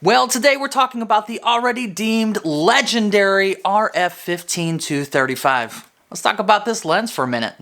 Well, today we're talking about the already deemed legendary RF-15-235. Let's talk about this lens for a minute.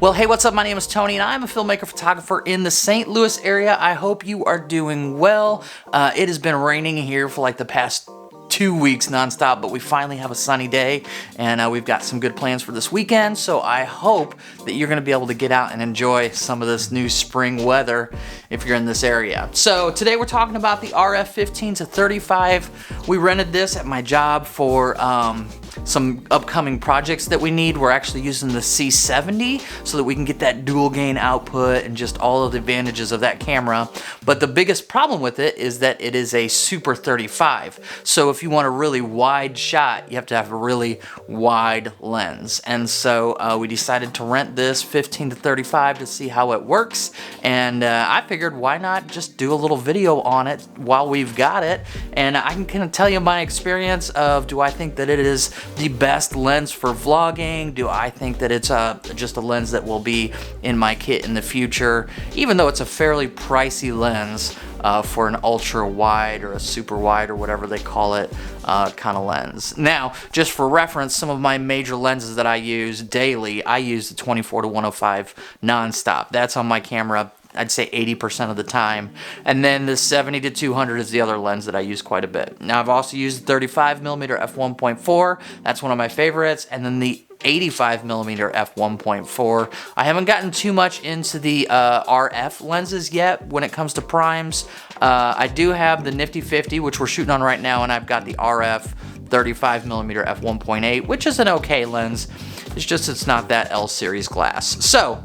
Well, hey, what's up? My name is Tony, and I'm a filmmaker photographer in the St. Louis area. I hope you are doing well. It has been raining here for like the past 2 weeks nonstop, but we finally have a sunny day, and we've got some good plans for this weekend, so I hope that you're going to be able to get out and enjoy some of this new spring weather if you're in this area. So today we're talking about the RF-15-35. We rented this at my job for some upcoming projects that we need. We're actually using the C70 so that we can get that dual gain output and just all of the advantages of that camera. But the biggest problem with it is that it is a Super 35. So if you want a really wide shot, you have to have a really wide lens. And so we decided to rent this 15-35 to see how it works. And I figured, why not just do a little video on it while we've got it? And I can kind of tell you my experience of, do I think that it is the best lens for vlogging? Do I think that it's just a lens that will be in my kit in the future, even though it's a fairly pricey lens for an ultra wide or a super wide or whatever they call it kind of lens. Now, just for reference, some of my major lenses that I use daily, I use the 24-105 nonstop. That's on my camera, I'd say 80% of the time. And then the 70-200 is the other lens that I use quite a bit. Now, I've also used the 35mm f1.4. That's one of my favorites. And then the 85mm f1.4. I haven't gotten too much into the RF lenses yet when it comes to primes. I do have the nifty 50, which we're shooting on right now, and I've got the RF 35mm f1.8, which is an okay lens. It's just it's not that L series glass. So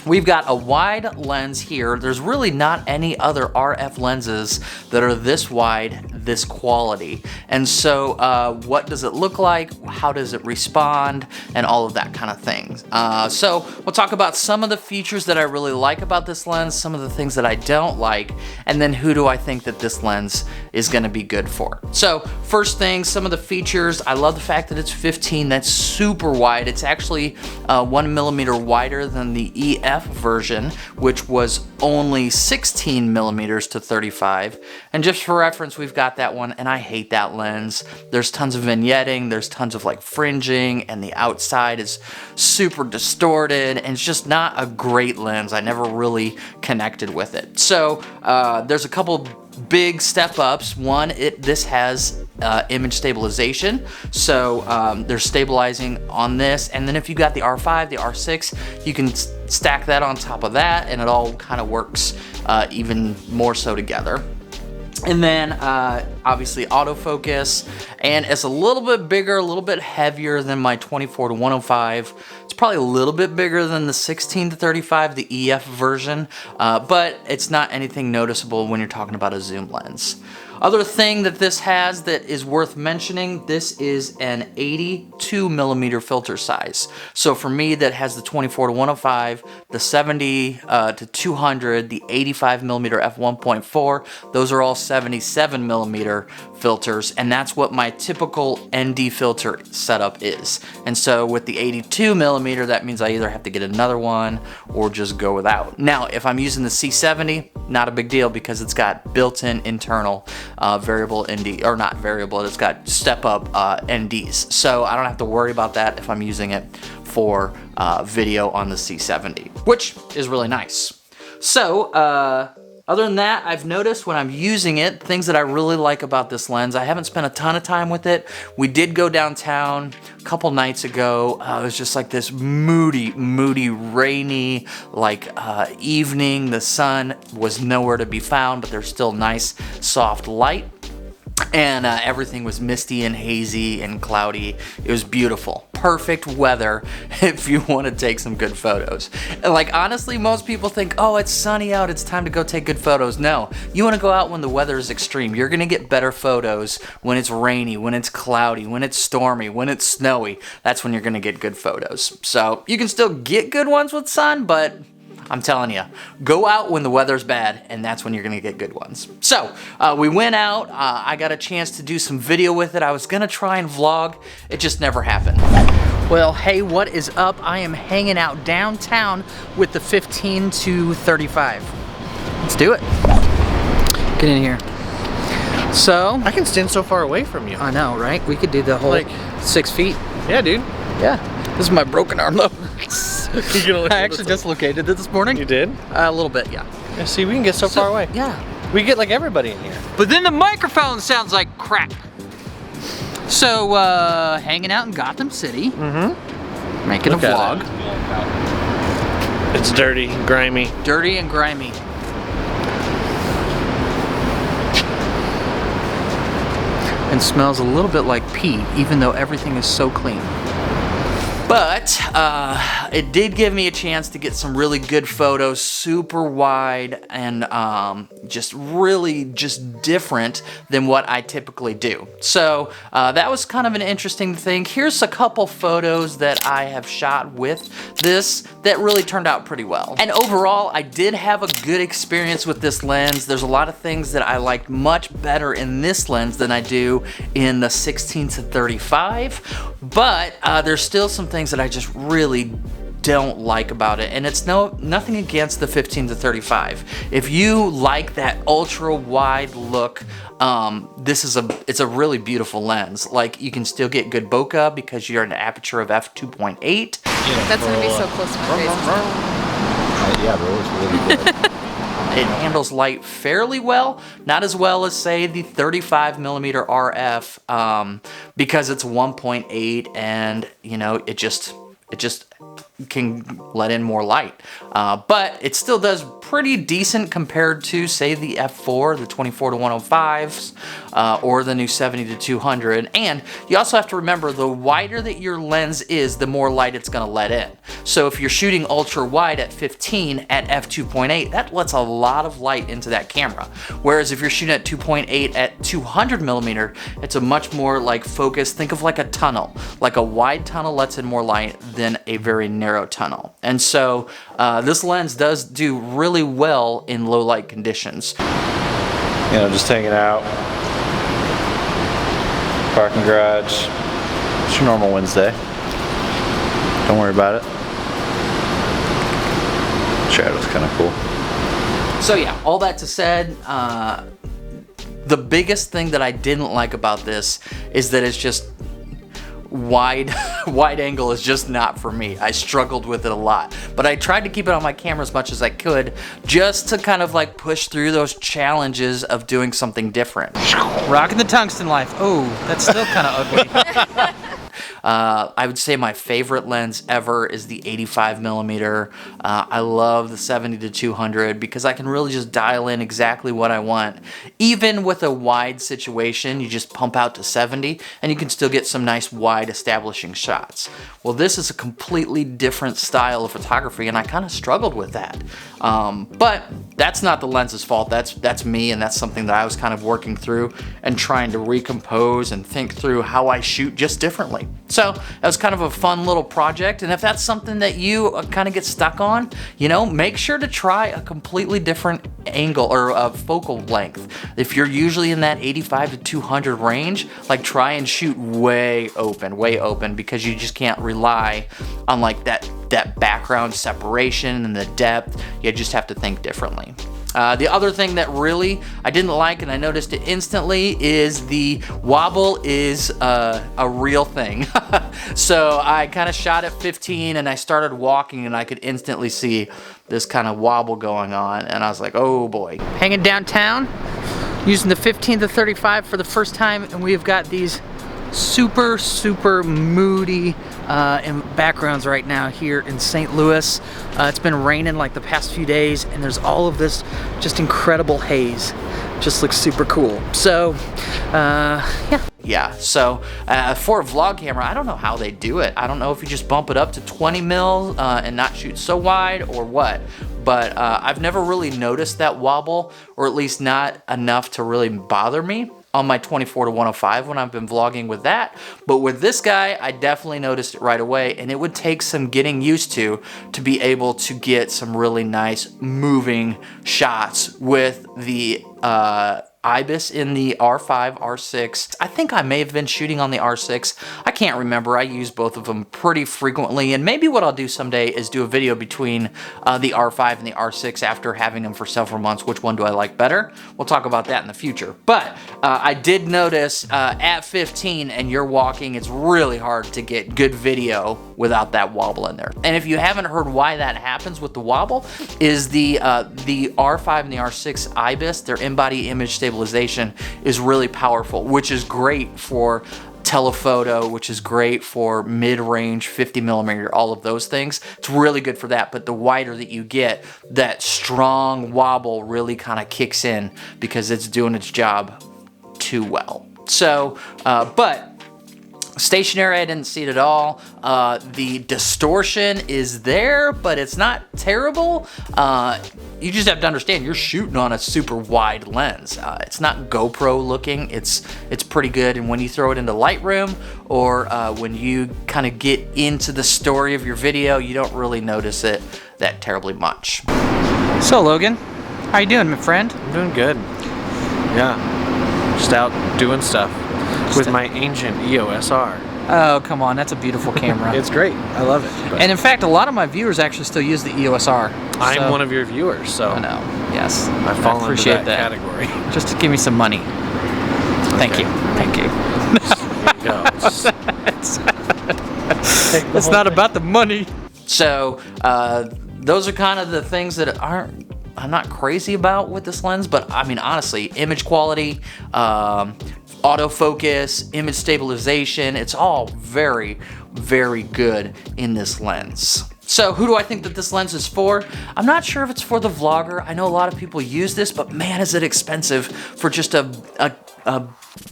we've got a wide lens here. There's really not any other RF lenses that are this wide, this quality. And so what does it look like? How does it respond? And all of that kind of thing. So we'll talk about some of the features that I really like about this lens, some of the things that I don't like, and then who do I think that this lens is gonna be good for. So first thing, some of the features. I love the fact that it's 15, that's super wide. It's actually 1mm wider than the EF version, which was only 16mm to 35. And just for reference, we've got that one, and I hate that lens. There's tons of vignetting, there's tons of like fringing, and the outside is super distorted, and it's just not a great lens. I never really connected with it. So there's a couple big step ups. One, this has image stabilization, so there's stabilizing on this, and then if you got the R5, the R6, you can stack that on top of that, and it all kind of works even more so together. And then obviously autofocus, and it's a little bit bigger, a little bit heavier than my 24-105. It's probably a little bit bigger than the 16-35, the EF version, but it's not anything noticeable when you're talking about a zoom lens. Other thing that this has that is worth mentioning, this is an 82mm filter size. So for me, that has the 24-105, the 70-200, the 85mm f1.4, those are all 77mm filters, and that's what my typical ND filter setup is. And so with the 82mm, that means I either have to get another one or just go without. Now, if I'm using the C70, not a big deal because it's got built-in internal variable ND, or not variable, it's got step-up NDs. So I don't have to worry about that if I'm using it for video on the C70, which is really nice. So other than that, I've noticed when I'm using it, things that I really like about this lens. I haven't spent a ton of time with it. We did go downtown a couple nights ago. It was just like this moody, rainy, like evening. The sun was nowhere to be found, but there's still nice, soft light. And everything was misty and hazy and cloudy. It was beautiful. Perfect weather if you want to take some good photos. And like, honestly, most people think, oh, it's sunny out, it's time to go take good photos. No, you want to go out when the weather is extreme. You're going to get better photos when it's rainy, when it's cloudy, when it's stormy, when it's snowy. That's when you're going to get good photos. So you can still get good ones with sun, but I'm telling you, go out when the weather's bad, and that's when you're gonna get good ones. So we went out, I got a chance to do some video with it. I was gonna try and vlog, it just never happened. Well, hey, what is up? I am hanging out downtown with the 15 to 35. Let's do it. Get in here. So I can stand so far away from you. I know, right? We could do the whole Like 6 feet. Yeah, dude. Yeah. This is my broken arm though. I actually dislocated it this morning. You did? A little bit, yeah. Yeah, see, we can get so far away. Yeah. We get like everybody in here. But then the microphone sounds like crap. So, hanging out in Gotham City. Mm-hmm. Making a vlog. It's dirty, grimy. Dirty and grimy. And smells a little bit like pee, even though everything is so clean. But it did give me a chance to get some really good photos, super wide and just really just different than what I typically do. So that was kind of an interesting thing. Here's a couple photos that I have shot with this that really turned out pretty well. And overall, I did have a good experience with this lens. There's a lot of things that I liked much better in this lens than I do in the 16 to 35, but there's still some things that I just really don't like about it, and it's nothing against the 15 to 35. If you like that ultra wide look, it's a really beautiful lens. Like, you can still get good bokeh because you're an aperture of f2.8. Yeah, that's gonna be so close to my face. Yeah, bro, it's really good. It handles light fairly well, not as well as say the 35mm RF, because it's 1.8 and you know it just can let in more light, but it still does pretty decent compared to say the F4, the 24 to 105s, or the new 70 to 200. And you also have to remember, the wider that your lens is, the more light it's going to let in. So if you're shooting ultra wide at 15 at f2.8, that lets a lot of light into that camera. Whereas if you're shooting at 2.8 at 200mm, it's a much more like focused. Think of like a tunnel. Like a wide tunnel lets in more light than a very narrow tunnel. And so this lens does do really well in low light conditions. You know, just hanging out. Parking garage. It's your normal Wednesday. Don't worry about it. Shadow's kind of cool. So yeah, all that to said, the biggest thing that I didn't like about this is that it's just wide angle is just not for me. I struggled with it a lot, but I tried to keep it on my camera as much as I could, just to kind of like push through those challenges of doing something different. Rocking the tungsten life. Oh, that's still kind of ugly. I would say my favorite lens ever is the 85mm. I love the 70 to 200 because I can really just dial in exactly what I want. Even with a wide situation, you just pump out to 70 and you can still get some nice wide establishing shots. Well, this is a completely different style of photography and I kind of struggled with that. But that's not the lens's fault. That's me, and that's something that I was kind of working through and trying to recompose and think through how I shoot just differently. So that was kind of a fun little project, and if that's something that you kind of get stuck on, you know, make sure to try a completely different angle or focal length. If you're usually in that 85 to 200 range, like try and shoot way open, because you just can't rely on like that background separation and the depth. You just have to think differently. The other thing that really I didn't like, and I noticed it instantly, is the wobble is a real thing. So I kind of shot at 15 and I started walking and I could instantly see this kind of wobble going on, and I was like, oh boy. Hanging downtown using the 15 to 35 for the first time, and we've got these super moody backgrounds right now here in St. Louis. It's been raining like the past few days, and there's all of this just incredible haze. Just looks super cool. So yeah, so for a vlog camera, I don't know how they do it. I don't know if you just bump it up to 20 mil and not shoot so wide or what, but I've never really noticed that wobble, or at least not enough to really bother me on my 24 to 105 when I've been vlogging with that. But with this guy, I definitely noticed it right away, and it would take some getting used to be able to get some really nice moving shots with the IBIS in the R5, R6. I think I may have been shooting on the R6. I can't remember. I use both of them pretty frequently, and maybe what I'll do someday is do a video between the R5 and the R6 after having them for several months. Which one do I like better? We'll talk about that in the future. But I did notice at 15 and you're walking, it's really hard to get good video without that wobble in there. And if you haven't heard why that happens with the wobble, is the R5 and the R6 IBIS, their in-body image stabilization is really powerful, which is great for telephoto, which is great for mid-range, 50mm, all of those things. It's really good for that, but the wider that you get, that strong wobble really kind of kicks in because it's doing its job too well. So, but stationary, I didn't see it at all. The distortion is there, but it's not terrible. You just have to understand you're shooting on a super wide lens. It's not GoPro looking. It's pretty good. And when you throw it into Lightroom or when you kind of get into the story of your video, you don't really notice it that terribly much. So Logan, how you doing, my friend? I'm doing good. Yeah, just out doing stuff with my ancient EOS R. Oh, come on, that's a beautiful camera. It's great. I love it. But And in fact, a lot of my viewers actually still use the EOS R. I'm one of your viewers, so I know. Yes, I fall into appreciate that category. Just to give me some money. Thank Okay. you. Thank you. There you go. It's not about the money. So those are kind of the things that I'm not crazy about with this lens, but I mean, honestly, image quality, autofocus, image stabilization, it's all very, very good in this lens. So who do I think that this lens is for? I'm not sure if it's for the vlogger. I know a lot of people use this, but man, is it expensive for just a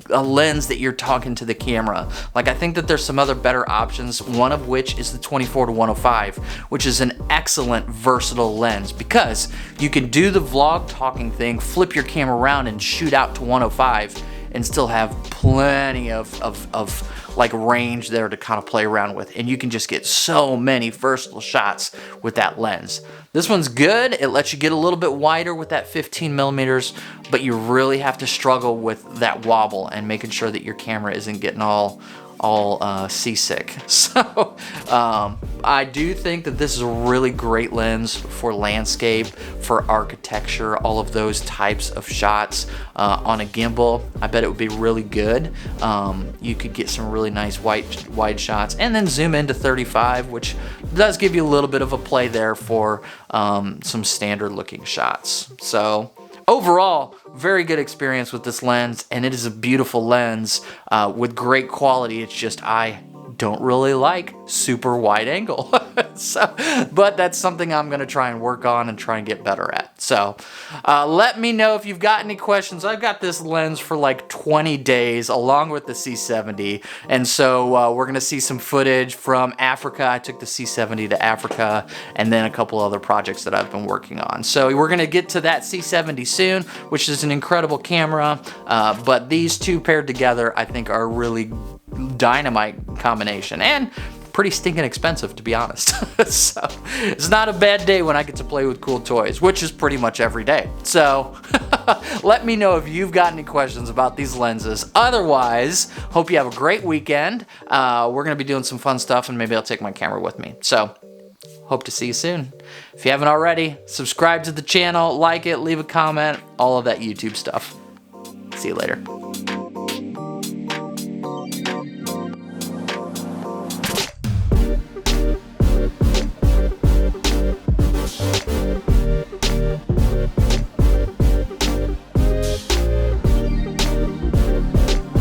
lens that you're talking to the camera. Like, I think that there's some other better options, one of which is the 24-105, which is an excellent versatile lens because you can do the vlog talking thing, flip your camera around and shoot out to 105 and still have plenty of like range there to kind of play around with, and you can just get so many versatile shots with that lens. This one's good. It lets you get a little bit wider with that 15mm, but you really have to struggle with that wobble and making sure that your camera isn't getting all seasick. So I do think that this is a really great lens for landscape, for architecture, all of those types of shots on a gimbal. I bet it would be really good. You could get some really nice wide shots and then zoom into 35, which does give you a little bit of a play there for some standard looking shots. So overall, very good experience with this lens, and it is a beautiful lens with great quality. It's just I don't really like super wide angle. But that's something I'm gonna try and work on and try and get better at. So let me know if you've got any questions. I've got this lens for like 20 days along with the C70, and so we're gonna see some footage from Africa. I took the C70 to Africa, and then a couple other projects that I've been working on. So we're gonna get to that C70 soon, which is an incredible camera, but these two paired together I think are a really dynamite combination and pretty stinking expensive, to be honest. So it's not a bad day when I get to play with cool toys, which is pretty much every day. So let me know if you've got any questions about these lenses. Otherwise, hope you have a great weekend. We're gonna be doing some fun stuff, and maybe I'll take my camera with me. So hope to see you soon. If you haven't already, subscribe to the channel, like it, leave a comment, all of that YouTube stuff. See you later.